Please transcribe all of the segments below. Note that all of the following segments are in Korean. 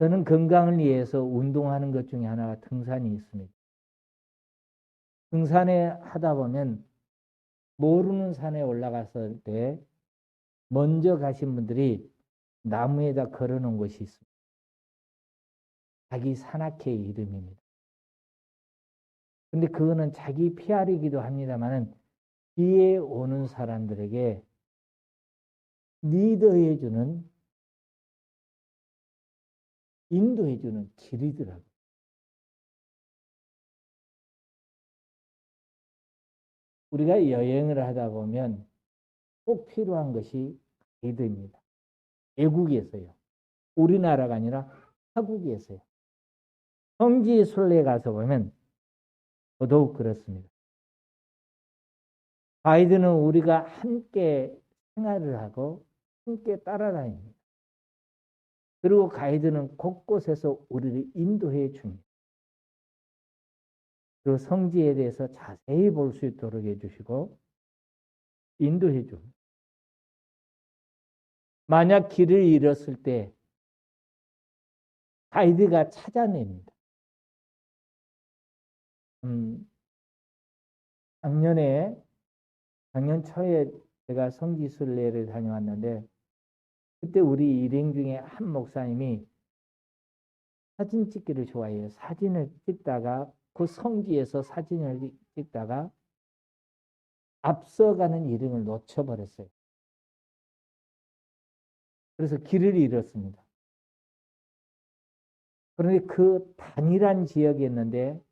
저는 건강을 위해서 운동하는 것 중에 하나가 등산이 있습니다. 등산에 하다 보면 모르는 산에 올라갔을 때 먼저 가신 분들이 나무에다 걸어놓은 것이 있습니다. 자기 산악회의 이름입니다. 근데 그거는 자기 PR이기도 합니다만은 뒤에 오는 사람들에게 리더해주는, 인도해주는 길이더라고요. 우리가 여행을 하다 보면 꼭 필요한 것이 가이드입니다. 외국에서요. 우리나라가 아니라 타국에서요. 성지 순례에 가서 보면 더더욱 그렇습니다. 가이드는 우리가 함께 생활을 하고 함께 따라다닙니다. 그리고 가이드는 곳곳에서 우리를 인도해 줍니다. 그 성지에 대해서 자세히 볼 수 있도록 해주시고 인도해 줍니다. 만약 길을 잃었을 때 가이드가 찾아냅니다. 작년 초에 제가 성지순례를 다녀왔는데 그때 우리 일행 중에 한 목사님이 사진 찍기를 좋아해요. 사진을 찍다가 그 성지에서 사진을 찍다가 앞서가는 일행을 놓쳐버렸어요. 그래서 길을 잃었습니다. 그런데 그 단일한 지역이었는데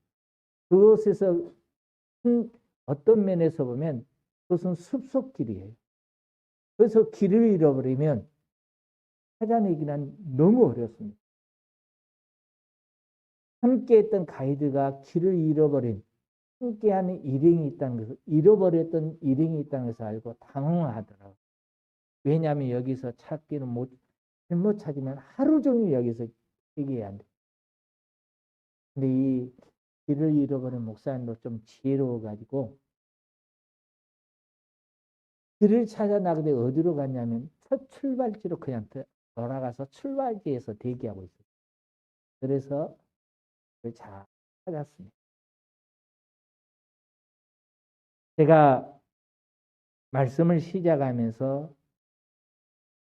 그곳에서 어떤 면에서 보면 그것은 숲속길이에요. 그래서 길을 잃어버리면 찾아내기는 너무 어렵습니다. 함께했던 가이드가 길을 잃어버린 함께하는 일행이 있다는 것을 잃어버렸던 일행이 있다는 것을 알고 당황하더라고요. 왜냐하면 여기서 찾기는 잘못 찾으면 하루 종일 여기서 얘기해야 안 돼. 근데 이 길을 잃어버린 목사님도 좀 지혜로워가지고 길을 찾아 나가는데 어디로 갔냐면 첫 출발지로 그냥 돌아가서 출발지에서 대기하고 있어요. 그래서 그걸 잘 찾았습니다. 제가 말씀을 시작하면서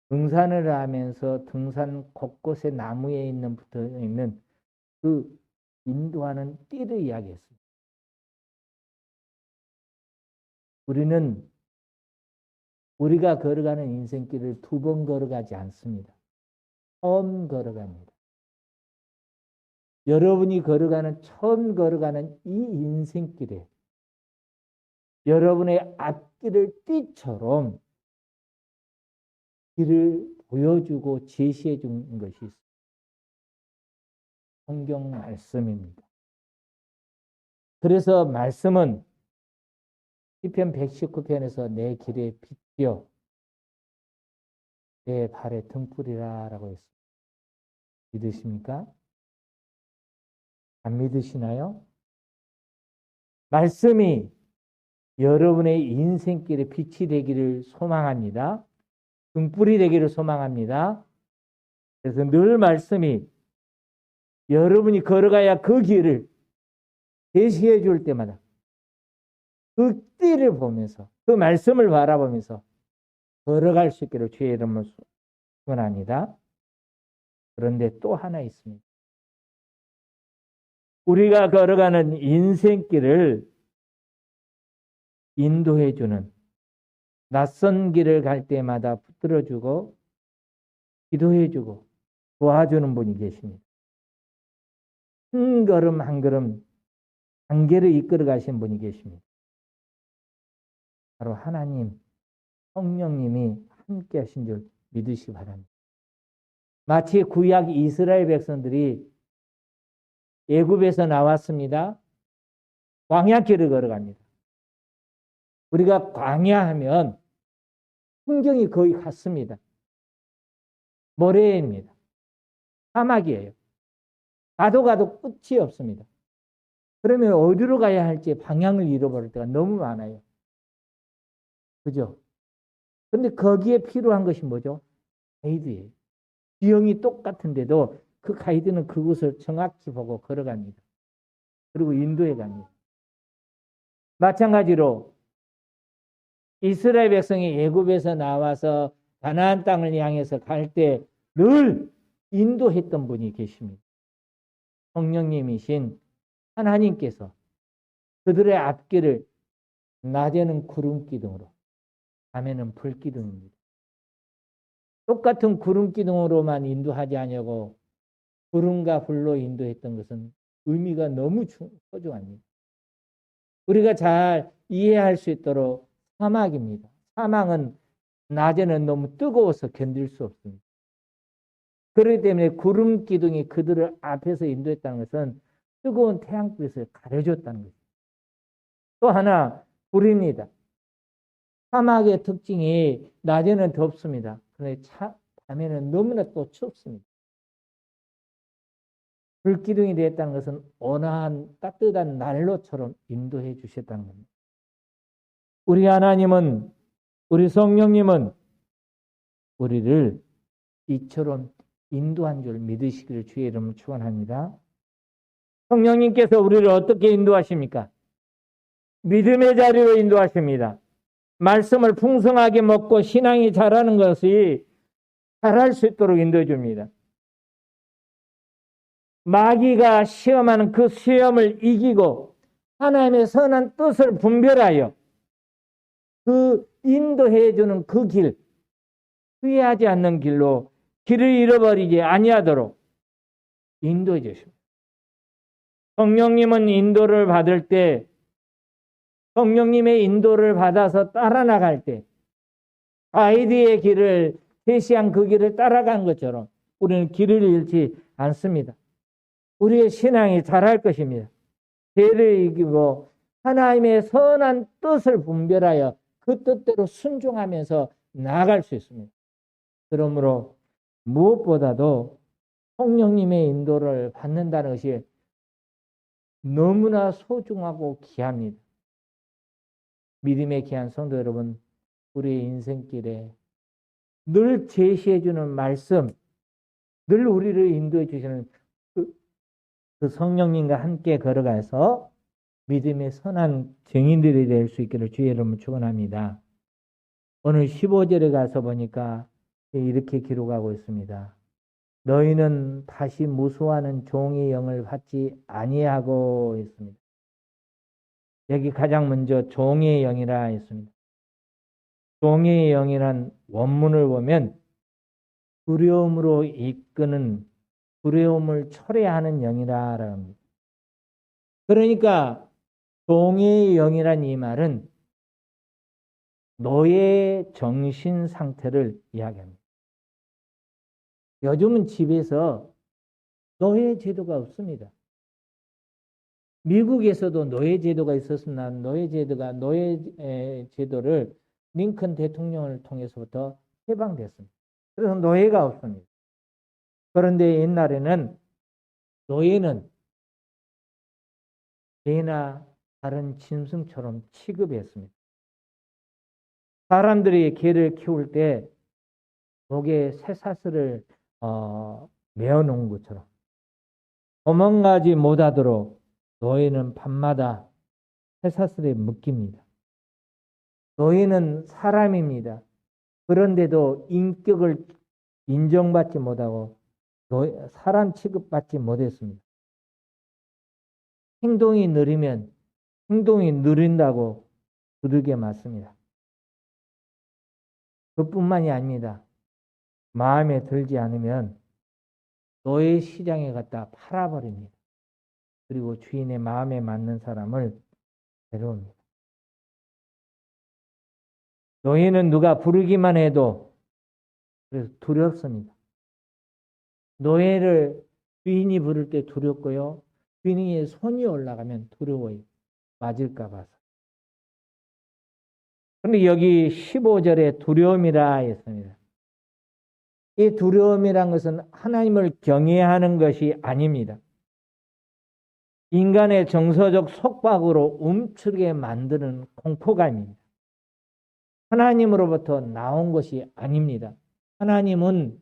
등산을 하면서 등산 곳곳에 나무에 붙어 있는 그 인도하는 띠를 이야기했습니다. 우리는 우리가 걸어가는 인생길을 두 번 걸어가지 않습니다. 처음 걸어갑니다. 여러분이 처음 걸어가는 이 인생길에 여러분의 앞길을 띠처럼 길을 보여주고 제시해 주는 것이 있습니다. 성경 말씀입니다. 그래서 말씀은 시편 119편에서 내 길에 빛이여 내 발의 등불이라 라고 했습니다. 믿으십니까? 안 믿으시나요? 말씀이 여러분의 인생길에 빛이 되기를 소망합니다. 등불이 되기를 소망합니다. 그래서 늘 말씀이 여러분이 걸어가야 그 길을 제시해 줄 때마다 그 띠를 보면서 그 말씀을 바라보면서 걸어갈 수 있기를 주의 이름으로 축원합니다. 그런데 또 하나 있습니다. 우리가 걸어가는 인생길을 인도해주는 낯선 길을 갈 때마다 붙들어주고 기도해주고 도와주는 분이 계십니다. 한 걸음 한 걸음 단계를 이끌어 가신 분이 계십니다. 바로 하나님, 성령님이 함께 하신 줄 믿으시기 바랍니다. 마치 구약 이스라엘 백성들이 애굽에서 나왔습니다. 광야길을 걸어갑니다. 우리가 광야하면 풍경이 거의 같습니다. 모래입니다. 사막이에요. 가도 끝이 없습니다. 그러면 어디로 가야 할지 방향을 잃어버릴 때가 너무 많아요. 그죠? 근데 거기에 필요한 것이 뭐죠? 가이드예요. 지형이 똑같은데도 그 가이드는 그곳을 정확히 보고 걸어갑니다. 그리고 인도해 갑니다. 마찬가지로 이스라엘 백성이 애굽에서 나와서 가나안 땅을 향해서 갈 때 늘 인도했던 분이 계십니다. 성령님이신 하나님께서 그들의 앞길을 낮에는 구름 기둥으로, 밤에는 불 기둥입니다. 똑같은 구름 기둥으로만 인도하지 않냐고 구름과 불로 인도했던 것은 의미가 너무 소중합니다. 우리가 잘 이해할 수 있도록 사막입니다. 사막은 낮에는 너무 뜨거워서 견딜 수 없습니다. 그렇기 때문에 구름 기둥이 그들을 앞에서 인도했다는 것은 뜨거운 태양빛을 가려줬다는 것입니다. 또 하나 불입니다. 사막의 특징이 낮에는 덥습니다. 그런데 밤에는 너무나 또 춥습니다. 불기둥이 되었다는 것은 온화한 따뜻한 난로처럼 인도해 주셨다는 겁니다. 우리 하나님은, 우리 성령님은 우리를 이처럼 인도한 줄 믿으시기를 주의 이름으로 축원합니다. 성령님께서 우리를 어떻게 인도하십니까? 믿음의 자리로 인도하십니다. 말씀을 풍성하게 먹고 신앙이 자라는 것이 자랄 수 있도록 인도해 줍니다. 마귀가 시험하는 그 시험을 이기고 하나님의 선한 뜻을 분별하여 그 인도해 주는 그 길, 후회하지 않는 길로 길을 잃어버리지 아니하도록 인도해 주십니다. 성령님은 인도를 받을 때, 성령님의 인도를 받아서 따라 나갈 때 가이드의 길을 제시한 그 길을 따라간 것처럼 우리는 길을 잃지 않습니다. 우리의 신앙이 자랄 것입니다. 죄를 이기고 하나님의 선한 뜻을 분별하여 그 뜻대로 순종하면서 나아갈 수 있습니다. 그러므로 무엇보다도 성령님의 인도를 받는다는 것이 너무나 소중하고 귀합니다. 믿음의 귀한 성도 여러분, 우리의 인생길에 늘 제시해주는 말씀, 늘 우리를 인도해 주시는 그 성령님과 함께 걸어가서 믿음의 선한 증인들이 될 수 있기를 주의 이름으로 축원합니다. 오늘 15절에 가서 보니까 이렇게 기록하고 있습니다. 너희는 다시 무수하는 종의 영을 받지 아니하고 있습니다. 여기 가장 먼저 종의 영이라 했습니다. 종의 영이란 원문을 보면 두려움으로 이끄는, 두려움을 초래하는 영이라고 합니다. 그러니까 종의 영이란 이 말은 노예 정신 상태를 이야기합니다. 요즘은 집에서 노예 제도가 없습니다. 미국에서도 노예 제도가 있었으나 노예 제도를 링컨 대통령을 통해서부터 해방됐습니다. 그래서 노예가 없습니다. 그런데 옛날에는 노예는 개나 다른 짐승처럼 취급했습니다. 사람들이 개를 키울 때 목에 쇠사슬을 메어놓은 것처럼 도망가지 못하도록 노예는 밤마다 쇠사슬에 묶입니다. 노예는 사람입니다. 그런데도 인격을 인정받지 못하고 사람 취급받지 못했습니다. 행동이 느리면 행동이 느린다고 두들겨 맞습니다. 그뿐만이 아닙니다. 마음에 들지 않으면 노예 시장에 갖다 팔아버립니다. 그리고 주인의 마음에 맞는 사람을 데려옵니다. 노예는 누가 부르기만 해도 그래서 두렵습니다. 노예를 주인이 부를 때 두렵고요. 주인의 손이 올라가면 두려워요. 맞을까 봐서. 그런데 여기 15절에 두려움이라 했습니다. 이 두려움이란 것은 하나님을 경외하는 것이 아닙니다. 인간의 정서적 속박으로 움츠리게 만드는 공포감입니다. 하나님으로부터 나온 것이 아닙니다. 하나님은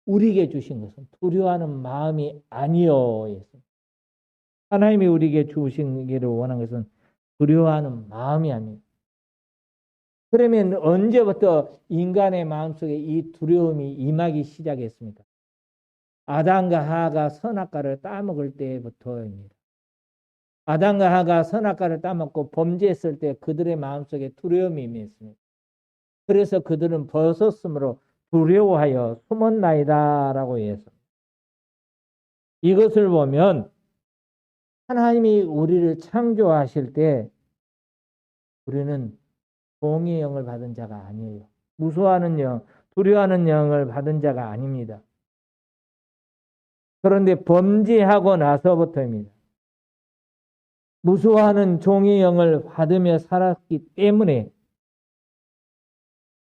우리에게 주신 것은 두려워하는 마음이 아니요. 하나님이 우리에게 주시기를 원하는 것은 두려워하는 마음이 아니에요. 그러면 언제부터 인간의 마음속에 이 두려움이 임하기 시작했습니까? 아담과 하와가 선악과를 따먹을 때부터입니다. 아담과 하와가 선악과를 따먹고 범죄했을 때 그들의 마음속에 두려움이 임했습니다. 그래서 그들은 벗었으므로 두려워하여 숨었나이다라고 했습니다. 이것을 보면 하나님이 우리를 창조하실 때 우리는 공의 영을 받은 자가 아니에요. 무서워하는 영, 두려워하는 영을 받은 자가 아닙니다. 그런데 범죄하고 나서부터입니다. 무서워하는 종의 영을 받으며 살았기 때문에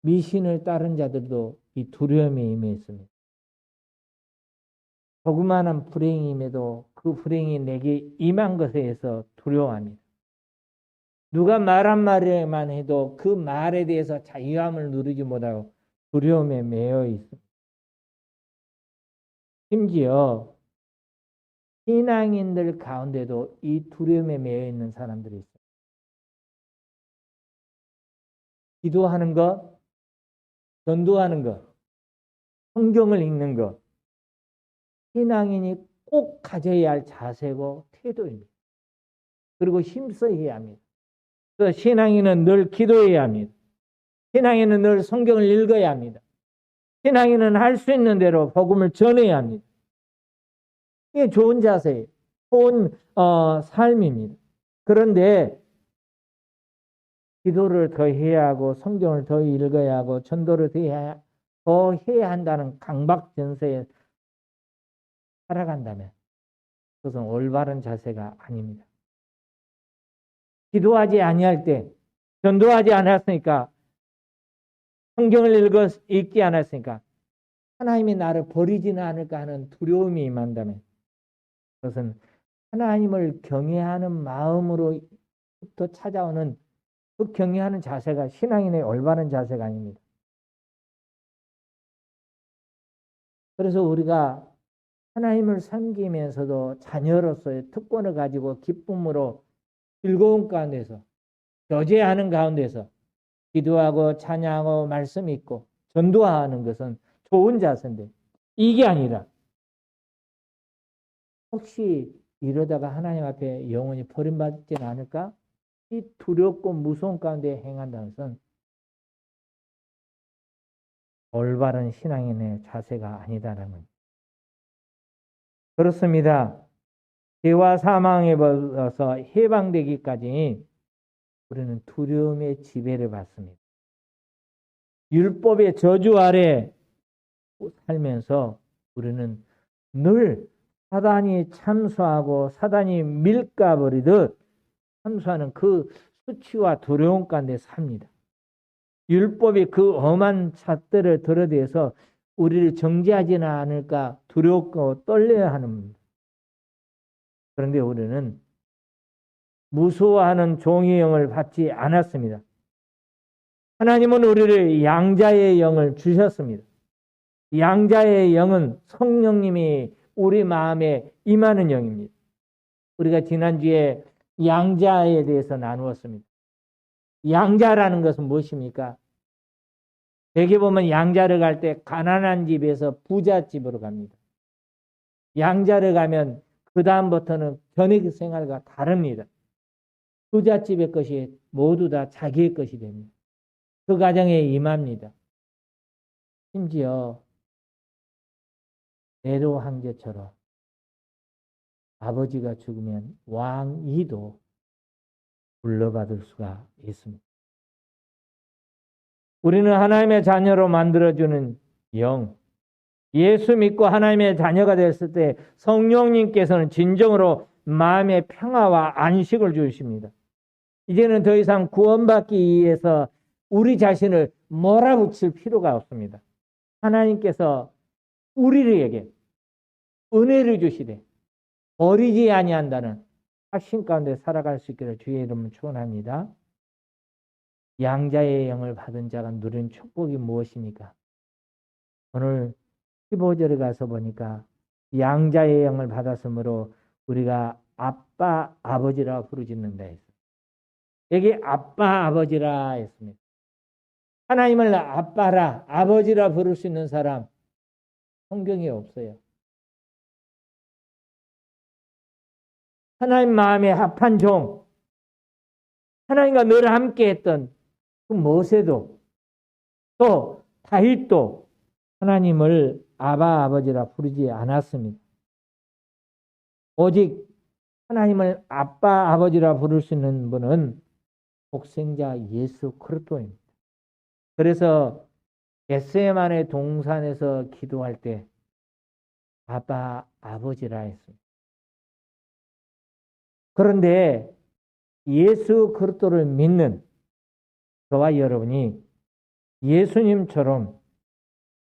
미신을 따른 자들도 이 두려움에 임했습니다. 조그마한 불행임에도 그 불행이 내게 임한 것에 대해서 두려워합니다. 누가 말 한마디만 해도 그 말에 대해서 자유함을 누리지 못하고 두려움에 매여 있습니다. 심지어 신앙인들 가운데도 이 두려움에 매여 있는 사람들이 있어요. 기도하는 것, 전도하는 것, 성경을 읽는 것, 신앙인이 꼭 가져야 할 자세고 태도입니다. 그리고 힘써야 합니다. 그래서 신앙인은 늘 기도해야 합니다. 신앙인은 늘 성경을 읽어야 합니다. 신앙인은 할 수 있는 대로 복음을 전해야 합니다. 이게 좋은 자세예요. 좋은 삶입니다. 그런데 기도를 더 해야 하고 성경을 더 읽어야 하고 전도를 더 해야 한다는 강박전세에 살아간다면 그것은 올바른 자세가 아닙니다. 기도하지 아니할 때, 전도하지 않았으니까, 성경을 읽지 않았으니까 하나님이 나를 버리지는 않을까 하는 두려움이 임한다면 그것은 하나님을 경외하는 마음으로부터 찾아오는 그 경외하는 자세가 신앙인의 올바른 자세가 아닙니다. 그래서 우리가 하나님을 섬기면서도 자녀로서의 특권을 가지고 기쁨으로 즐거운 가운데서 교제하는 가운데서 기도하고 찬양하고 말씀 읽고 전도하는 것은 좋은 자세인데 이게 아니라 혹시 이러다가 하나님 앞에 영원히 버림받지는 않을까? 이 두렵고 무서운 가운데 행한다는 것은 올바른 신앙인의 자세가 아니다라는 겁니다. 그렇습니다. 죄와 사망에 벌어서 해방되기까지 우리는 두려움의 지배를 받습니다. 율법의 저주 아래 살면서 우리는 늘 사단이 참수하고 사단이 밀가버리듯 참수하는 그 수치와 두려움 가운데 삽니다. 율법이 그 엄한 잣들을 들어대서 우리를 정죄하지는 않을까 두렵고 떨려야 하는 겁니다. 그런데 우리는 무서워하는 종의 영을 받지 않았습니다. 하나님은 우리를 양자의 영을 주셨습니다. 양자의 영은 성령님이 우리 마음에 임하는 영입니다. 우리가 지난주에 양자에 대해서 나누었습니다. 양자라는 것은 무엇입니까? 대개 보면 양자를 갈 때 가난한 집에서 부잣집으로 갑니다. 양자를 가면 그 다음부터는 견학 생활과 다릅니다. 부잣집의 것이 모두 다 자기의 것이 됩니다. 그 가정에 임합니다. 심지어 네로 황제처럼 아버지가 죽으면 왕위도 물러받을 수가 있습니다. 우리는 하나님의 자녀로 만들어주는 영, 예수 믿고 하나님의 자녀가 됐을 때 성령님께서는 진정으로 마음의 평화와 안식을 주십니다. 이제는 더 이상 구원받기 위해서 우리 자신을 몰아붙일 필요가 없습니다. 하나님께서 우리에게 은혜를 주시되 버리지 아니한다는 확신 가운데 살아갈 수 있기를 주의 이름으로 축원합니다. 양자의 영을 받은 자가 누린 축복이 무엇입니까? 오늘 15절에 가서 보니까 양자의 영을 받았으므로 우리가 아빠, 아버지라 부르짖는다 했어요. 여기 아빠, 아버지라 했습니다. 하나님을 아빠라, 아버지라 부를 수 있는 사람 성경에 없어요. 하나님 마음에 합한 종, 하나님과 늘 함께 했던 그 모세도 또 다윗도 하나님을 아바, 아버지라 부르지 않았습니다. 오직 하나님을 아빠, 아버지라 부를 수 있는 분은 독생자 예수 그리스도입니다. 그래서 겟세마네 동산에서 기도할 때 아빠, 아버지라 했습니다. 그런데 예수 그리스도를 믿는 저와 여러분이 예수님처럼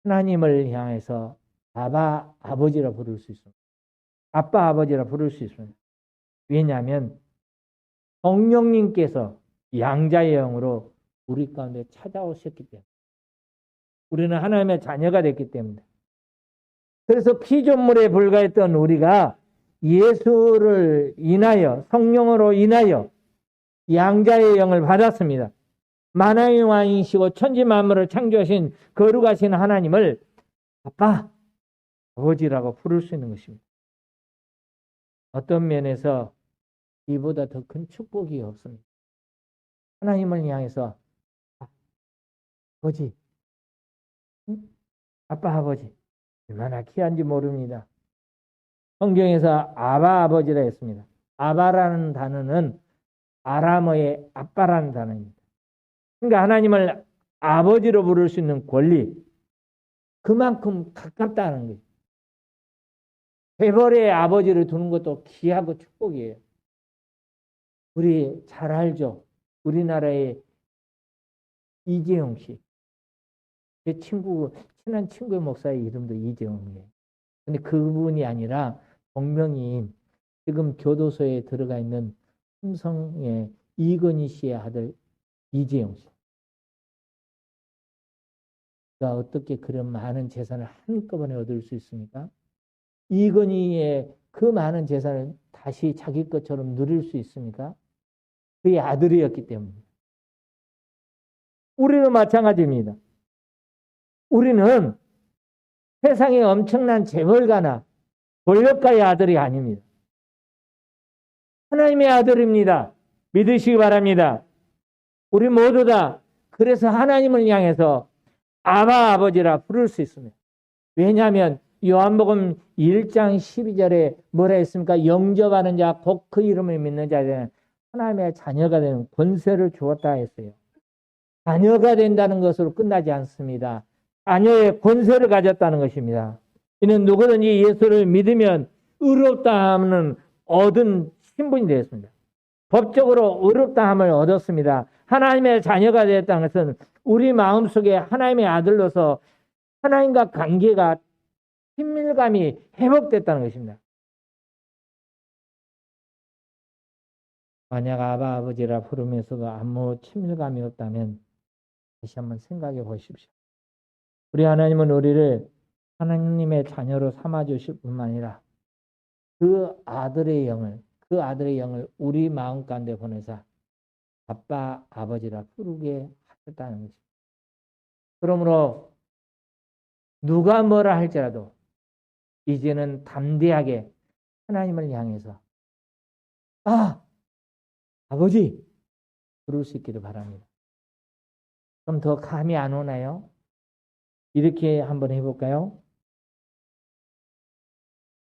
하나님을 향해서 아바, 아버지라 부를 수 있습니다. 아빠, 아버지라 부를 수 있습니다. 왜냐하면 성령님께서 양자의 영으로 우리 가운데 찾아오셨기 때문에, 우리는 하나님의 자녀가 됐기 때문에. 그래서 피조물에 불과했던 우리가 예수를 인하여, 성령으로 인하여 양자의 영을 받았습니다. 만왕의 왕이시고 천지 만물을 창조하신 거룩하신 하나님을 아빠, 아버지라고 부를 수 있는 것입니다. 어떤 면에서 이보다 더 큰 축복이 없습니다. 하나님을 향해서 아버지, 아빠, 아버지, 얼마나 귀한지 모릅니다. 성경에서 아바, 아버지라 했습니다. 아바라는 단어는 아람어의 아빠라는 단어입니다. 그러니까 하나님을 아버지로 부를 수 있는 권리, 그만큼 가깝다는 거예요. 배벌의 아버지를 두는 것도 귀하고 축복이에요. 우리 잘 알죠? 우리나라의 이재용 씨. 제 친한 친구의 목사의 이름도 이재용이에요. 근데 그분이 아니라 동명이인, 지금 교도소에 들어가 있는 삼성의 이건희 씨의 아들 이재용 씨. 가 어떻게 그런 많은 재산을 한꺼번에 얻을 수 있습니까? 이건희의 그 많은 재산을 다시 자기 것처럼 누릴 수 있습니까? 그의 아들이었기 때문에. 우리는 마찬가지입니다. 우리는 세상에 엄청난 재벌가나 권력가의 아들이 아닙니다. 하나님의 아들입니다. 믿으시기 바랍니다. 우리 모두 다 그래서 하나님을 향해서 아바, 아버지라 부를 수 있습니다. 왜냐하면 요한복음 1장 12절에 뭐라 했습니까? 영접하는 자, 곧 그 이름을 믿는 자들은 하나님의 자녀가 되는 권세를 주었다 했어요. 자녀가 된다는 것으로 끝나지 않습니다. 자녀의 권세를 가졌다는 것입니다. 이는 누구든지 예수를 믿으면 의롭다함을 얻은 신분이 되었습니다. 법적으로 의롭다함을 얻었습니다. 하나님의 자녀가 되었다는 것은 우리 마음속에 하나님의 아들로서 하나님과 관계가, 친밀감이 회복됐다는 것입니다. 만약 아바, 아버지라 부르면서도 아무 친밀감이 없다면 다시 한번 생각해 보십시오. 우리 하나님은 우리를 하나님의 자녀로 삼아주실 뿐만 아니라 그 아들의 영을 우리 마음 가운데 보내사 아빠, 아버지라 부르게 하셨다는 것입니다. 그러므로 누가 뭐라 할지라도 이제는 담대하게 하나님을 향해서 아버지 부를 수 있기를 바랍니다. 좀 더 감이 안 오나요? 이렇게 한번 해볼까요?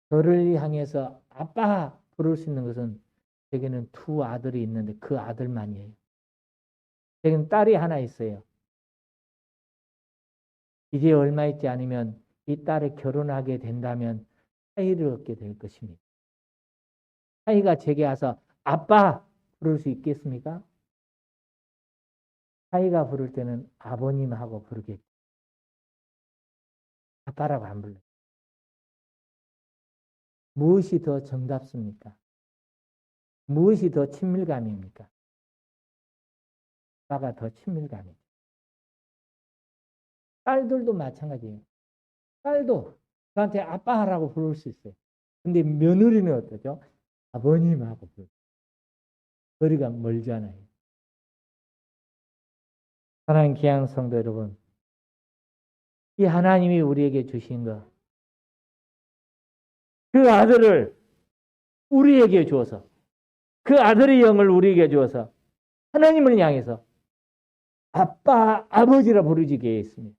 저를 향해서 아빠 부를 수 있는 것은 제게는 두 아들이 있는데 그 아들만이에요. 제게는 딸이 하나 있어요. 이제 얼마 있지 않으면 이 딸이 결혼하게 된다면 사이를 얻게 될 것입니다. 사이가 제게 와서 아빠 부를 수 있겠습니까? 사이가 부를 때는 아버님하고 부르겠죠. 아빠라고 안 불러요. 무엇이 더 정답습니까? 무엇이 더 친밀감입니까? 아빠가 더 친밀감이죠. 딸들도 마찬가지예요. 딸도 저한테 아빠라고 부를 수 있어요. 근데 며느리는 어떠죠? 아버님하고 부르죠. 거리가 멀잖아요. 사랑하는 귀한 성도 여러분, 이 하나님이 우리에게 주신 것, 그 아들을 우리에게 주어서, 그 아들의 영을 우리에게 주어서 하나님을 향해서 아빠, 아버지라 부르지게 했습니다.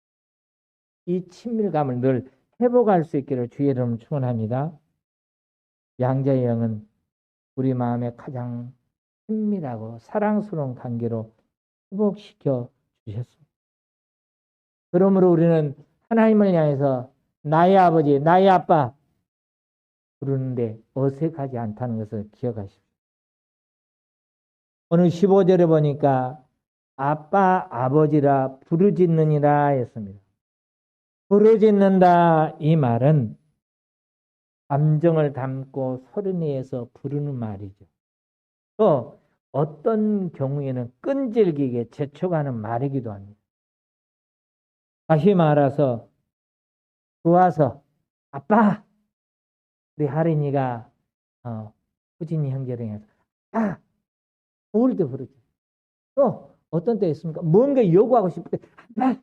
이 친밀감을 늘 회복할 수 있기를 주의 이름으로 축원합니다. 양자의 영은 우리 마음에 가장 친밀하고 사랑스러운 관계로 회복시켜 주셨습니다. 그러므로 우리는 하나님을 향해서 나의 아버지, 나의 아빠 부르는데 어색하지 않다는 것을 기억하십시오. 오늘 15절에 보니까 아빠, 아버지라 부르짖느니라 했습니다. 부르짖는다 이 말은 감정을 담고 소리내서 부르는 말이죠. 또 어떤 경우에는 끈질기게 재촉하는 말이기도 합니다. 다시 말해서 좋아서 아빠, 우리 할인이가 후진이 형제를 해서 좋을 때 부르죠. 또 어떤 때 있습니까? 뭔가 요구하고 싶을 때 아빠,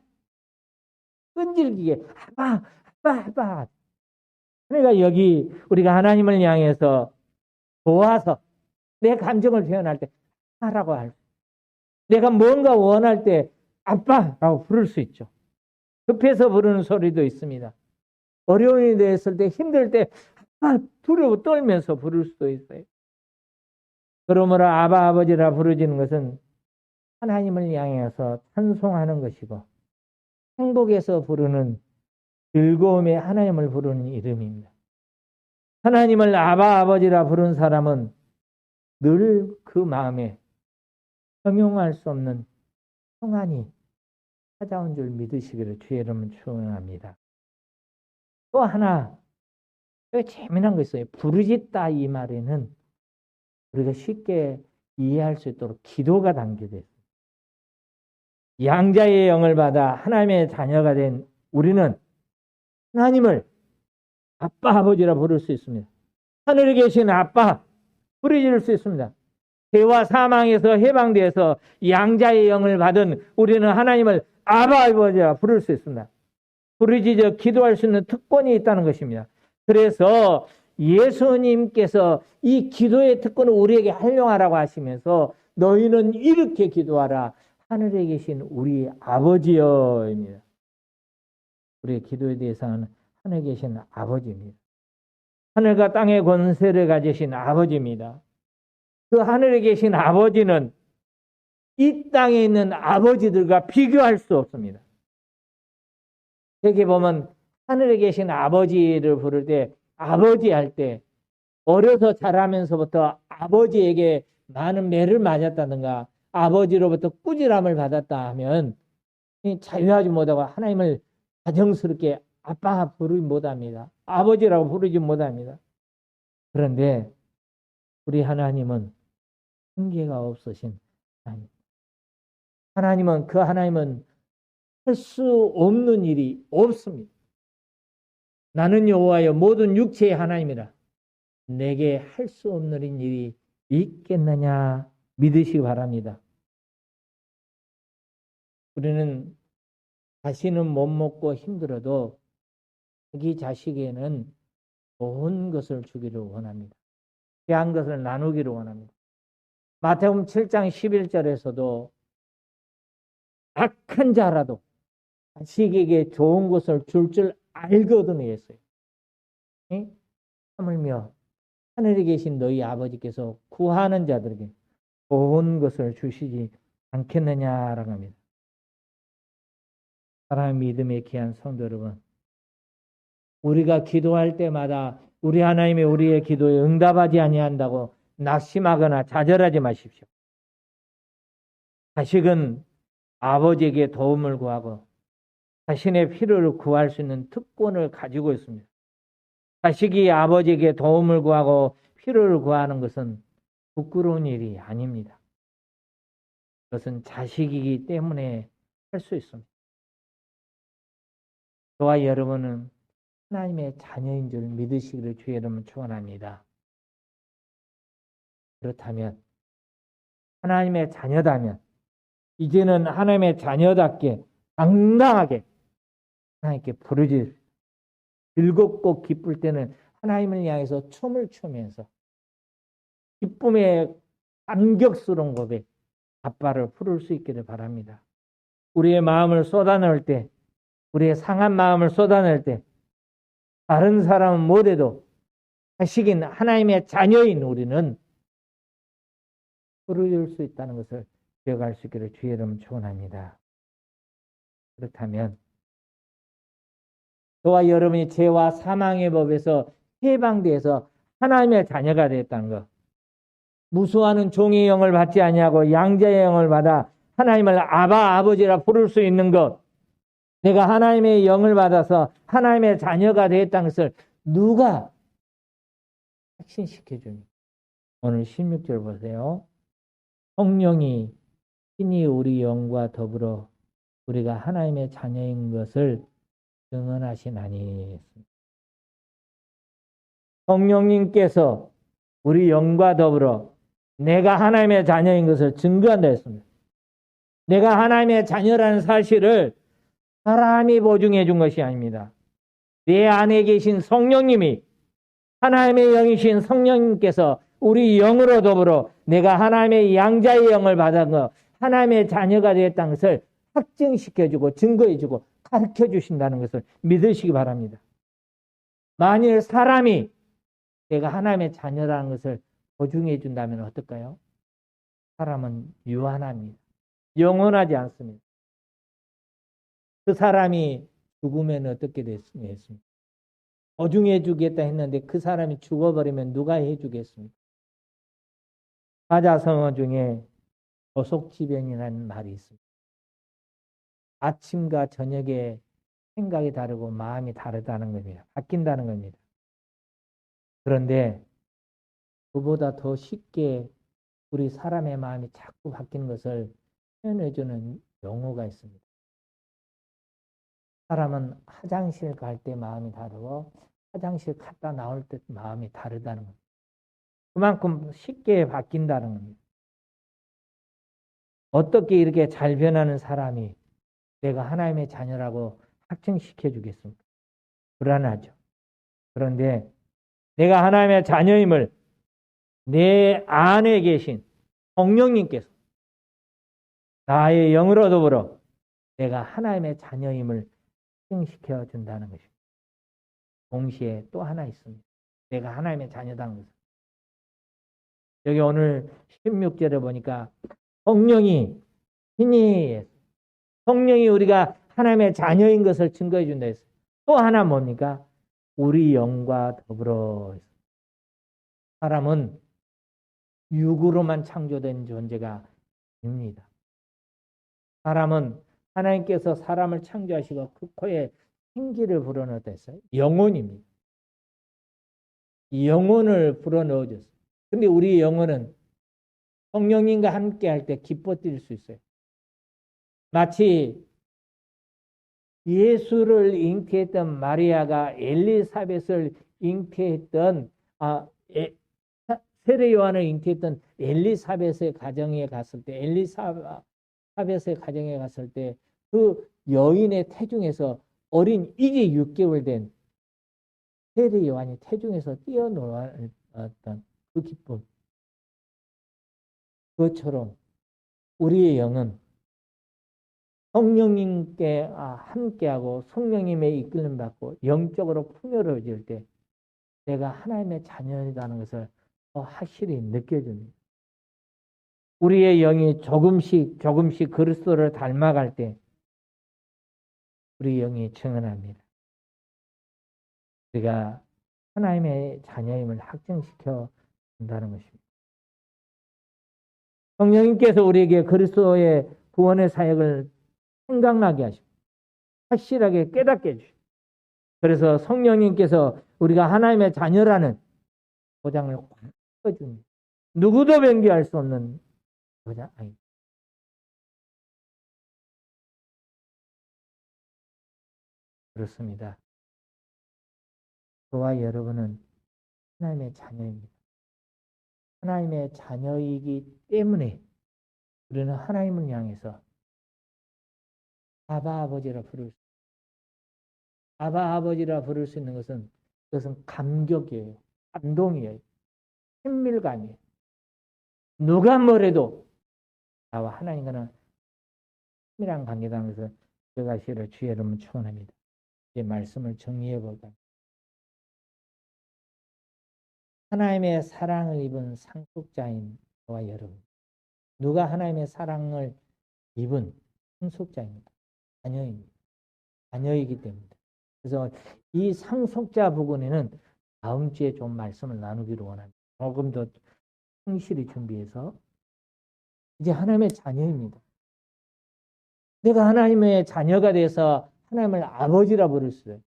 끈질기게 아빠, 아빠, 아빠. 그러니까 여기 우리가 하나님을 향해서 좋아서 내 감정을 표현할 때 아빠라고 할 수, 내가 뭔가 원할 때 아빠라고 부를 수 있죠. 급해서 부르는 소리도 있습니다. 어려움이 됐을 때 힘들 때 두려워 떨면서 부를 수도 있어요. 그러므로 아바 아버지라 부르짖는 것은 하나님을 향해서 찬송하는 것이고 행복에서 부르는 즐거움에 하나님을 부르는 이름입니다. 하나님을 아바 아버지라 부른 사람은 늘 그 마음에 형용할 수 없는 평안이 찾아온 줄 믿으시기를 주의 이름으로 축원합니다. 또 하나 재미난 거 있어요. 부르짖다 이 말에는 우리가 쉽게 이해할 수 있도록 기도가 담겨져 있어요. 양자의 영을 받아 하나님의 자녀가 된 우리는 하나님을 아빠 아버지라 부를 수 있습니다. 하늘에 계신 아빠 부르짖을 수 있습니다. 죄와 사망에서 해방되어서 양자의 영을 받은 우리는 하나님을 아바 아버지라 부를 수 있습니다. 부르짖어 기도할 수 있는 특권이 있다는 것입니다. 그래서 예수님께서 이 기도의 특권을 우리에게 활용하라고 하시면서 너희는 이렇게 기도하라. 하늘에 계신 우리 아버지여입니다. 우리의 기도에 대해서는 하늘에 계신 아버지입니다. 하늘과 땅의 권세를 가지신 아버지입니다. 그 하늘에 계신 아버지는 이 땅에 있는 아버지들과 비교할 수 없습니다. 여기 보면 하늘에 계신 아버지를 부를 때 아버지 할 때 어려서 자라면서부터 아버지에게 많은 매를 맞았다든가 아버지로부터 꾸지람을 받았다 하면 자유하지 못하고 하나님을 가정스럽게 아빠 부르지 못합니다. 아버지라고 부르지 못합니다. 그런데 우리 하나님은 한계가 없으신 하나님은 그 하나님은 할 수 없는 일이 없습니다. 나는 여호와여 모든 육체의 하나님이라 내게 할 수 없는 일이 있겠느냐 믿으시기 바랍니다. 우리는 다시는 못 먹고 힘들어도 자기 자식에는 좋은 것을 주기를 원합니다. 귀한 것을 나누기를 원합니다. 마태복음 7장 11절에서도 악한 자라도 자식에게 좋은 것을 줄 알거든요 했어요. 하물며 하늘에 계신 너희 아버지께서 구하는 자들에게 좋은 것을 주시지 않겠느냐라고 합니다. 사랑하는 믿음의 귀한 성도 여러분, 우리가 기도할 때마다 우리 하나님이 우리의 기도에 응답하지 아니한다고 낙심하거나 좌절하지 마십시오. 자식은 아버지에게 도움을 구하고 자신의 필요를 구할 수 있는 특권을 가지고 있습니다. 자식이 아버지에게 도움을 구하고 필요를 구하는 것은 부끄러운 일이 아닙니다. 그것은 자식이기 때문에 할 수 있습니다. 저와 여러분은 하나님의 자녀인 줄 믿으시기를 주의 이름으로 축원합니다. 그렇다면 하나님의 자녀다면 이제는 하나님의 자녀답게 당당하게 하나님께 부르짖 즐겁고 기쁠 때는 하나님을 향해서 춤을 추면서 기쁨의 감격스러운 고백 아빠를 부를 수 있기를 바랍니다. 우리의 마음을 쏟아낼 때 우리의 상한 마음을 쏟아낼 때 다른 사람은 못해도 자식인 하나님의 자녀인 우리는 부르짖을 수 있다는 것을 기억할 수 있기를 주의 이름으로 축원합니다. 그렇다면 저와 여러분이 죄와 사망의 법에서 해방돼서 하나님의 자녀가 되었다는 것, 무수하는 종의 영을 받지 아니하고 양자의 영을 받아 하나님을 아바 아버지라 부를 수 있는 것, 내가 하나님의 영을 받아서 하나님의 자녀가 되었다는 것을 누가 확신시켜 줍니까? 오늘 16절 보세요. 성령이 친히 우리 영과 더불어 우리가 하나님의 자녀인 것을 증언하시나니. 성령님께서 우리 영과 더불어 내가 하나님의 자녀인 것을 증거한다 했습니다. 내가 하나님의 자녀라는 사실을 사람이 보증해 준 것이 아닙니다. 내 안에 계신 성령님이 하나님의 영이신 성령님께서 우리 영으로 더불어 내가 하나님의 양자의 영을 받은 것, 하나님의 자녀가 되었다는 것을 확증시켜주고 증거해주고 가르쳐주신다는 것을 믿으시기 바랍니다. 만일 사람이 내가 하나님의 자녀라는 것을 보증해 준다면 어떨까요? 사람은 유한합니다. 영원하지 않습니다. 그 사람이 죽으면 어떻게 됐습니까? 보증해 주겠다 했는데 그 사람이 죽어버리면 누가 해주겠습니까? 사자성어 중에 조속지변이라는 말이 있습니다. 아침과 저녁에 생각이 다르고 마음이 다르다는 겁니다. 바뀐다는 겁니다. 그런데 그보다 더 쉽게 우리 사람의 마음이 자꾸 바뀌는 것을 표현해주는 용어가 있습니다. 사람은 화장실 갈 때 마음이 다르고 화장실 갔다 나올 때 마음이 다르다는 겁니다. 그만큼 쉽게 바뀐다는 겁니다. 어떻게 이렇게 잘 변하는 사람이 내가 하나님의 자녀라고 확증시켜 주겠습니까? 불안하죠. 그런데 내가 하나님의 자녀임을 내 안에 계신 성령님께서 나의 영으로 더불어 내가 하나님의 자녀임을 확증시켜 준다는 것입니다. 동시에 또 하나 있습니다. 내가 하나님의 자녀다는 것을. 여기 오늘 16절에 보니까 성령이 우리가 하나님의 자녀인 것을 증거해 준다 했어요. 또 하나 뭡니까? 우리 영과 더불어. 사람은 육으로만 창조된 존재가 아닙니다. 사람은 하나님께서 사람을 창조하시고 그 코에 생기를 불어넣었다 했어요. 영혼입니다. 영혼을 불어넣어줬어요. 근데 우리 영혼은 성령님과 함께 할 때 기뻐 뛸 수 있어요. 마치 예수를 잉태했던 마리아가 엘리사벳을 잉태했던 세례 요한을 잉태했던 엘리사벳의 가정에 갔을 때 엘리사벳의 가정에 갔을 때 그 여인의 태중에서 어린 이제 6개월 된 세례 요한이 태중에서 뛰어놀았던 그 기쁨, 그것처럼 우리의 영은 성령님께 함께하고 성령님의 이끌림 받고 영적으로 풍요로워질 때 내가 하나님의 자녀이라는 것을 더 확실히 느껴집니다. 우리의 영이 조금씩 그리스도를 닮아갈 때 우리 영이 증언합니다. 우리가 하나님의 자녀임을 확증시켜 준다는 것입니다. 성령님께서 우리에게 그리스도의 구원의 사역을 생각나게 하시고 확실하게 깨닫게 해주시고 그래서 성령님께서 우리가 하나님의 자녀라는 보장을 확 해줍니다. 누구도 변개할 수 없는 보장. 그렇습니다. 저와 여러분은 하나님의 자녀입니다. 하나님의 자녀이기 때문에 우리는 하나님을 향해서 아바 아버지라 부를 수, 아바 아버지라 부를 수 있는 것은 그것은 감격이에요. 감동이에요. 친밀감이에요. 누가 뭐래도 나와 하나님과는 친밀한 관계라는 것을 제가 실을 주의 여러분 축원합니다. 이 말씀을 정리해 볼까요? 하나님의 사랑을 입은 상속자인 저와 여러분. 누가 하나님의 사랑을 입은 상속자입니다. 자녀입니다. 자녀이기 때문에. 그래서 이 상속자 부분에는 다음 주에 좀 말씀을 나누기로 원합니다. 조금 더 충실히 준비해서. 이제 하나님의 자녀입니다. 내가 하나님의 자녀가 돼서 하나님을 아버지라 부를 수 있어요.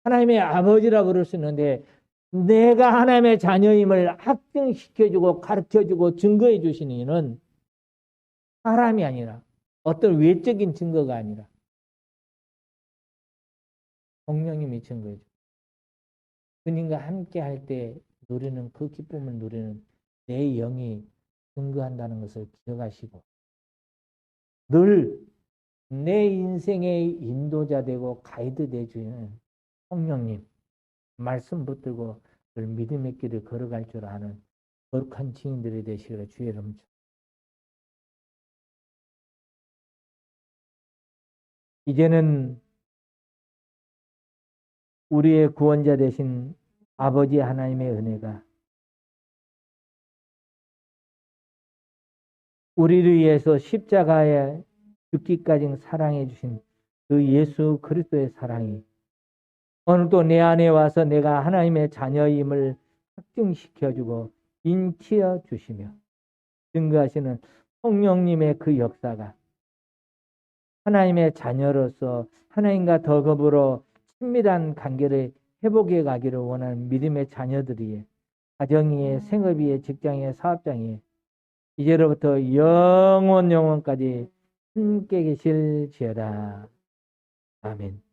하나님의 아버지라 부를 수 있는데 내가 하나님의 자녀임을 확증시켜주고 가르쳐주고 증거해 주시는 이는 사람이 아니라 어떤 외적인 증거가 아니라 성령님이 증거해 줘. 그님과 함께 할 때 누리는 그 기쁨을 누리는 내 영이 증거한다는 것을 기억하시고 늘 내 인생의 인도자 되고 가이드 되주는 성령님 말씀 붙들고 늘 믿음의 길을 걸어갈 줄 아는 거룩한 증인들이 되시기를 주의 이름으로 이제는 우리의 구원자 되신 아버지 하나님의 은혜가 우리를 위해서 십자가에 죽기까지 사랑해 주신 그 예수 그리스도의 사랑이 오늘도 내 안에 와서 내가 하나님의 자녀임을 확증시켜주고 인치어 주시며 증거하시는 성령님의 그 역사가 하나님의 자녀로서 하나님과 더불어 친밀한 관계를 회복해 가기를 원하는 믿음의 자녀들이 가정이에 생업이에 직장이에 사업장이에 이제로부터 영원까지 함께 계실지어다. 아멘.